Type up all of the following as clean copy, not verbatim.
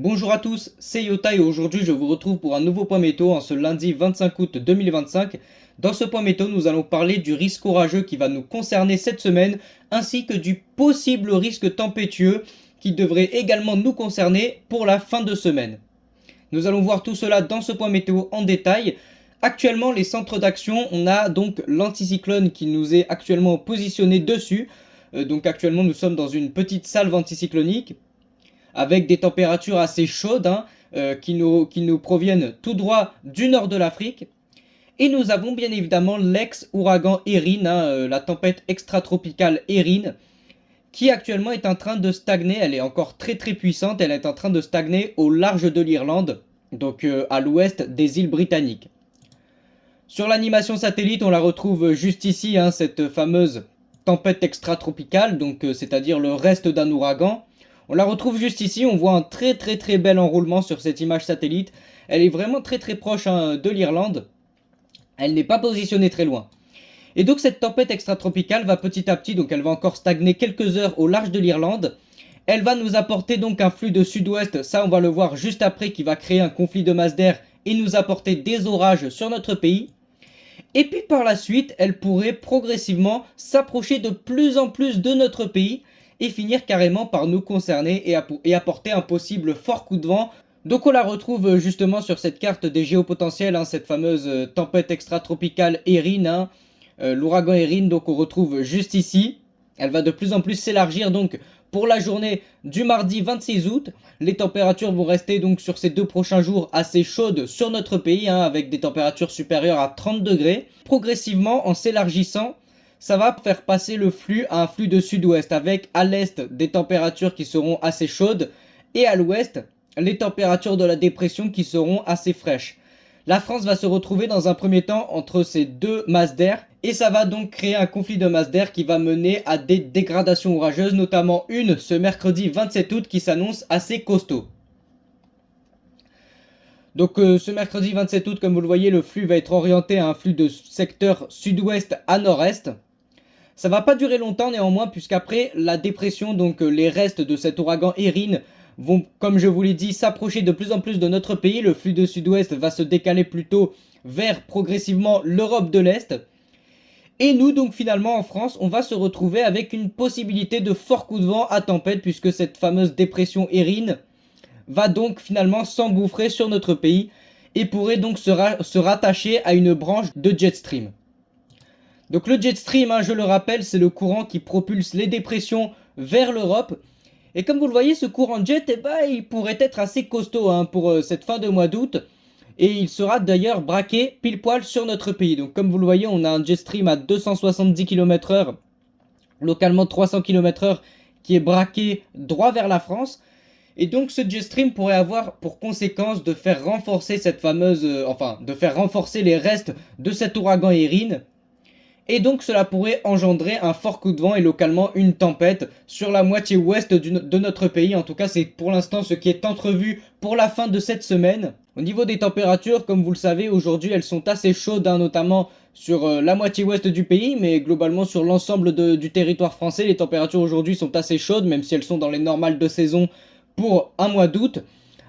Bonjour à tous, c'est Yota et aujourd'hui je vous retrouve pour un nouveau point météo en ce lundi 25 août 2025. Dans ce point météo, nous allons parler du risque orageux qui va nous concerner cette semaine ainsi que du possible risque tempétueux qui devrait également nous concerner pour la fin de semaine. Nous allons voir tout cela dans ce point météo en détail. Actuellement, les centres d'action, on a donc l'anticyclone qui nous est actuellement positionné dessus. Donc actuellement, nous sommes dans une petite salve anticyclonique avec des températures assez chaudes qui nous proviennent tout droit du nord de l'Afrique. Et nous avons bien évidemment l'ex-ouragan Erin, la tempête extratropicale Erin, qui actuellement est en train de stagner. Elle est encore très très puissante, elle est en train de stagner au large de l'Irlande, donc à l'ouest des îles britanniques. Sur l'animation satellite, on la retrouve juste ici, cette fameuse tempête extratropicale, donc c'est-à-dire le reste d'un ouragan. On la retrouve juste ici, on voit un très bel enroulement sur cette image satellite. Elle est vraiment très proche de l'Irlande. Elle n'est pas positionnée très loin. Et donc cette tempête extratropicale va petit à petit, donc elle va encore stagner quelques heures au large de l'Irlande. Elle va nous apporter donc un flux de sud-ouest, ça on va le voir juste après, qui va créer un conflit de masse d'air et nous apporter des orages sur notre pays. Et puis par la suite, elle pourrait progressivement s'approcher de plus en plus de notre pays et finir carrément par nous concerner et apporter un possible fort coup de vent. Donc on la retrouve justement sur cette carte des géopotentiels, cette fameuse tempête extratropicale Erin, l'ouragan Erin, donc on retrouve juste ici. Elle va de plus en plus s'élargir donc pour la journée du mardi 26 août. Les températures vont rester donc sur ces 2 prochains jours assez chaudes sur notre pays, avec des températures supérieures à 30 degrés. Progressivement, en s'élargissant, ça va faire passer le flux à un flux de sud-ouest avec à l'est des températures qui seront assez chaudes et à l'ouest les températures de la dépression qui seront assez fraîches. La France va se retrouver dans un premier temps entre ces deux masses d'air et ça va donc créer un conflit de masse d'air qui va mener à des dégradations orageuses, notamment une ce mercredi 27 août qui s'annonce assez costaud. Donc ce mercredi 27 août, comme vous le voyez, le flux va être orienté à un flux de secteur sud-ouest à nord-est. Ça va pas durer longtemps néanmoins, puisqu'après la dépression, donc les restes de cet ouragan Erin vont, comme je vous l'ai dit, s'approcher de plus en plus de notre pays. Le flux de sud-ouest va se décaler plutôt vers progressivement l'Europe de l'Est. Et nous, donc finalement en France, on va se retrouver avec une possibilité de fort coup de vent à tempête, puisque cette fameuse dépression Erin va donc finalement s'engouffrer sur notre pays et pourrait donc se rattacher à une branche de jet stream. Donc le jet stream, je le rappelle, c'est le courant qui propulse les dépressions vers l'Europe. Et comme vous le voyez, ce courant de jet, il pourrait être assez costaud pour cette fin de mois d'août. Et il sera d'ailleurs braqué pile poil sur notre pays. Donc comme vous le voyez, on a un jet stream à 270 km/h, localement 300 km/h, qui est braqué droit vers la France. Et donc ce jet stream pourrait avoir pour conséquence de faire renforcer cette fameuse, de faire renforcer les restes de cet ouragan Erin. Et donc cela pourrait engendrer un fort coup de vent et localement une tempête sur la moitié ouest de notre pays. En tout cas, c'est pour l'instant ce qui est entrevu pour la fin de cette semaine. Au niveau des températures, comme vous le savez, aujourd'hui elles sont assez chaudes, notamment sur la moitié ouest du pays, mais globalement sur l'ensemble du territoire français, les températures aujourd'hui sont assez chaudes, même si elles sont dans les normales de saison pour un mois d'août,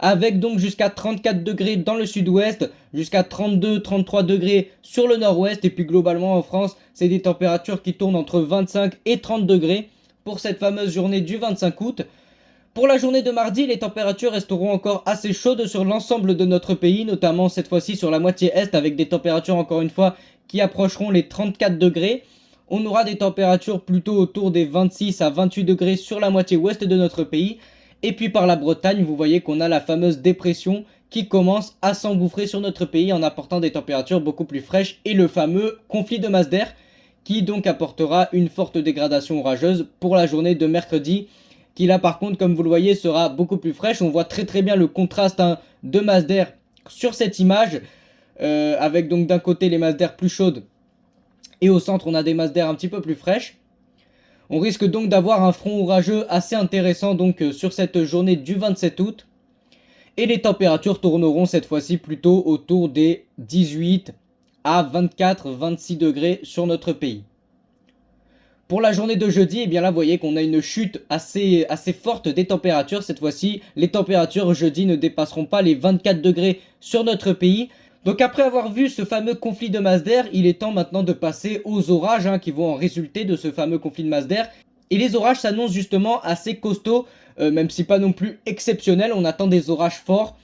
avec donc jusqu'à 34 degrés dans le sud-ouest, jusqu'à 32-33 degrés sur le nord-ouest, et puis globalement en France, c'est des températures qui tournent entre 25 et 30 degrés pour cette fameuse journée du 25 août. Pour la journée de mardi, les températures resteront encore assez chaudes sur l'ensemble de notre pays, notamment cette fois-ci sur la moitié est, avec des températures encore une fois qui approcheront les 34 degrés. On aura des températures plutôt autour des 26 à 28 degrés sur la moitié ouest de notre pays. Et puis par la Bretagne, vous voyez qu'on a la fameuse dépression qui commence à s'engouffrer sur notre pays en apportant des températures beaucoup plus fraîches et le fameux conflit de masse d'air qui donc apportera une forte dégradation orageuse pour la journée de mercredi, qui là par contre, comme vous le voyez, sera beaucoup plus fraîche. On voit très bien le contraste de masse d'air sur cette image, avec donc d'un côté les masses d'air plus chaudes et au centre on a des masses d'air un petit peu plus fraîches. On risque donc d'avoir un front orageux assez intéressant donc sur cette journée du 27 août. Et les températures tourneront cette fois-ci plutôt autour des 18 à 24-26 degrés sur notre pays. Pour la journée de jeudi, eh bien là, vous voyez qu'on a une chute assez forte des températures. Cette fois-ci, les températures jeudi ne dépasseront pas les 24 degrés sur notre pays. Donc après avoir vu ce fameux conflit de masse d'air, il est temps maintenant de passer aux orages qui vont en résulter de ce fameux conflit de masse d'air. Et les orages s'annoncent justement assez costauds, même si pas non plus exceptionnels. On attend des orages forts,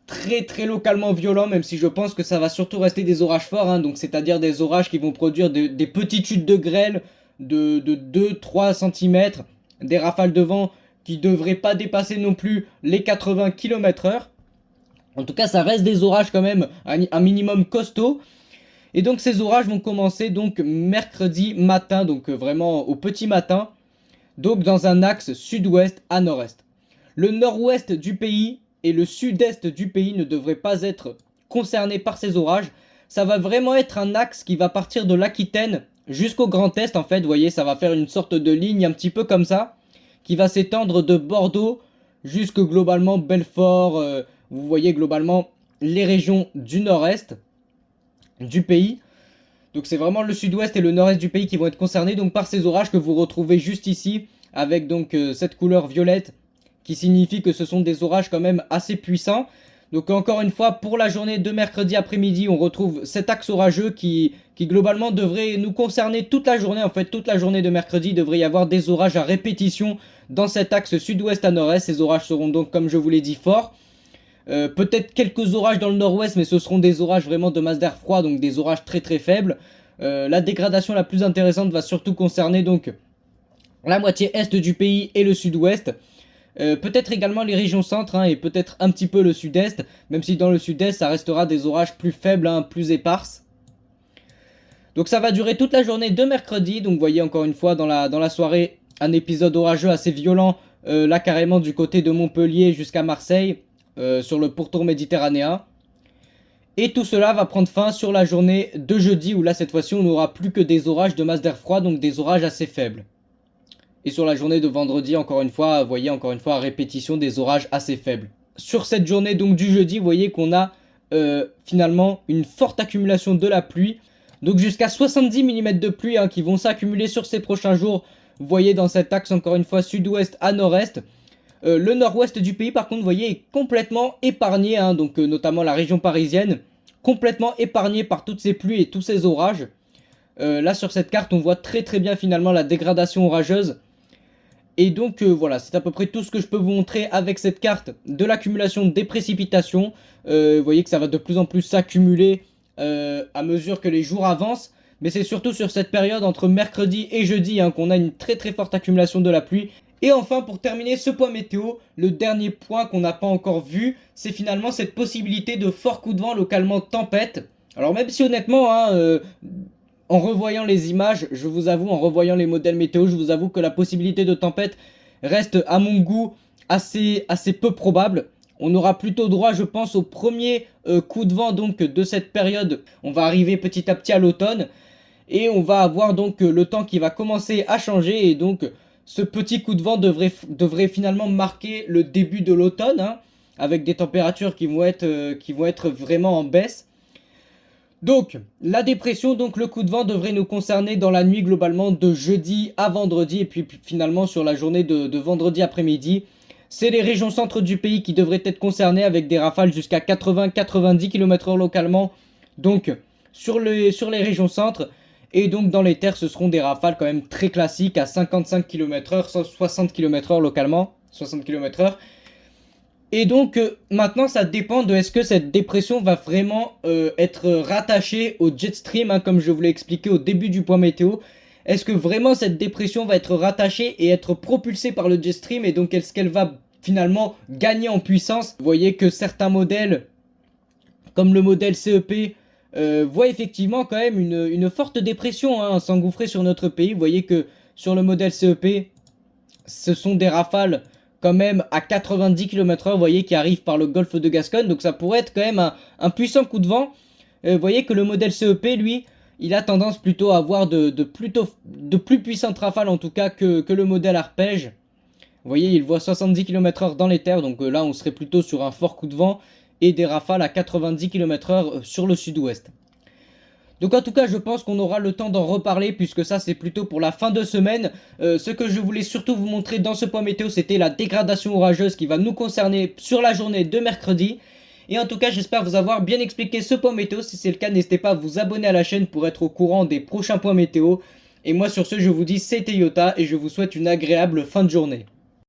très localement violents, même si je pense que ça va surtout rester des orages forts. Donc c'est-à-dire des orages qui vont produire des petites chutes de grêle de 2-3 cm, des rafales de vent qui devraient pas dépasser non plus les 80 km/h. En tout cas, ça reste des orages quand même un minimum costaud. Et donc ces orages vont commencer donc mercredi matin, donc vraiment au petit matin, donc dans un axe sud-ouest à nord-est. Le nord-ouest du pays et le sud-est du pays ne devraient pas être concernés par ces orages. Ça va vraiment être un axe qui va partir de l'Aquitaine jusqu'au Grand Est en fait. Vous voyez, ça va faire une sorte de ligne un petit peu comme ça, qui va s'étendre de Bordeaux jusque globalement Belfort. Vous voyez globalement les régions du nord-est du pays. Donc c'est vraiment le sud-ouest et le nord-est du pays qui vont être concernés donc par ces orages que vous retrouvez juste ici, avec donc cette couleur violette qui signifie que ce sont des orages quand même assez puissants. Donc encore une fois, pour la journée de mercredi après-midi, on retrouve cet axe orageux qui globalement devrait nous concerner toute la journée. En fait, toute la journée de mercredi, il devrait y avoir des orages à répétition dans cet axe sud-ouest à nord-est. Ces orages seront donc, comme je vous l'ai dit, forts. Peut-être quelques orages dans le nord-ouest, mais ce seront des orages vraiment de masse d'air froid, donc des orages très faibles. La dégradation la plus intéressante va surtout concerner donc la moitié est du pays et le sud-ouest. Peut-être également les régions centres et peut-être un petit peu le sud-est, même si dans le sud-est ça restera des orages plus faibles, plus éparses. Donc ça va durer toute la journée de mercredi, donc vous voyez encore une fois dans la soirée un épisode orageux assez violent, là carrément du côté de Montpellier jusqu'à Marseille, sur le pourtour méditerranéen. Et tout cela va prendre fin sur la journée de jeudi, où là cette fois-ci on n'aura plus que des orages de masse d'air froid, donc des orages assez faibles. Et sur la journée de vendredi, encore une fois, vous voyez encore une fois à répétition des orages assez faibles. Sur cette journée donc du jeudi, vous voyez qu'on a finalement une forte accumulation de la pluie. Donc jusqu'à 70 mm de pluie qui vont s'accumuler sur ces prochains jours. Vous voyez dans cet axe encore une fois sud-ouest à nord-est. Le nord-ouest du pays par contre, vous voyez, est complètement épargné. Donc notamment la région parisienne, complètement épargnée par toutes ces pluies et tous ces orages. Là sur cette carte, on voit très bien finalement la dégradation orageuse. Et donc voilà, c'est à peu près tout ce que je peux vous montrer avec cette carte de l'accumulation des précipitations. Vous voyez que ça va de plus en plus s'accumuler à mesure que les jours avancent. Mais c'est surtout sur cette période entre mercredi et jeudi qu'on a une très forte accumulation de la pluie. Et enfin, pour terminer ce point météo, le dernier point qu'on n'a pas encore vu, c'est finalement cette possibilité de forts coups de vent, localement tempête. Alors même si honnêtement, en revoyant les images, je vous avoue, en revoyant les modèles météo, je vous avoue que la possibilité de tempête reste à mon goût assez peu probable. On aura plutôt droit, je pense, au premier coup de vent donc de cette période. On va arriver petit à petit à l'automne et on va avoir donc le temps qui va commencer à changer, et donc ce petit coup de vent devrait finalement marquer le début de l'automne, avec des températures qui vont être vraiment en baisse. Donc, la dépression, donc le coup de vent devrait nous concerner dans la nuit globalement de jeudi à vendredi, et puis finalement sur la journée de vendredi après-midi. C'est les régions centre du pays qui devraient être concernées avec des rafales jusqu'à 80-90 km/h localement, donc sur les régions centre. Et donc dans les terres, ce seront des rafales quand même très classiques à 55 km/h, 160 km/h localement, 60 km/h. Et donc maintenant ça dépend de est-ce que cette dépression va vraiment être rattachée au jet stream, comme je vous l'ai expliqué au début du point météo. Est-ce que vraiment cette dépression va être rattachée et être propulsée par le jet stream, et donc est-ce qu'elle va finalement gagner en puissance? Vous voyez que certains modèles, comme le modèle CEP, voient effectivement quand même une forte dépression s'engouffrer sur notre pays. Vous voyez que sur le modèle CEP, ce sont des rafales quand même à 90 km/h, vous voyez, qui arrivent par le golfe de Gascogne. Donc ça pourrait être quand même un puissant coup de vent. Vous voyez que le modèle CEP, lui, il a tendance plutôt à avoir de plus puissantes rafales en tout cas que le modèle arpège. Vous voyez, il voit 70 km/h dans les terres, donc là on serait plutôt sur un fort coup de vent et des rafales à 90 km/h sur le sud-ouest. Donc en tout cas, je pense qu'on aura le temps d'en reparler puisque ça c'est plutôt pour la fin de semaine. Ce que je voulais surtout vous montrer dans ce point météo, c'était la dégradation orageuse qui va nous concerner sur la journée de mercredi. Et en tout cas, j'espère vous avoir bien expliqué ce point météo. Si c'est le cas, n'hésitez pas à vous abonner à la chaîne pour être au courant des prochains points météo. Et moi sur ce, je vous dis c'était Yota et je vous souhaite une agréable fin de journée.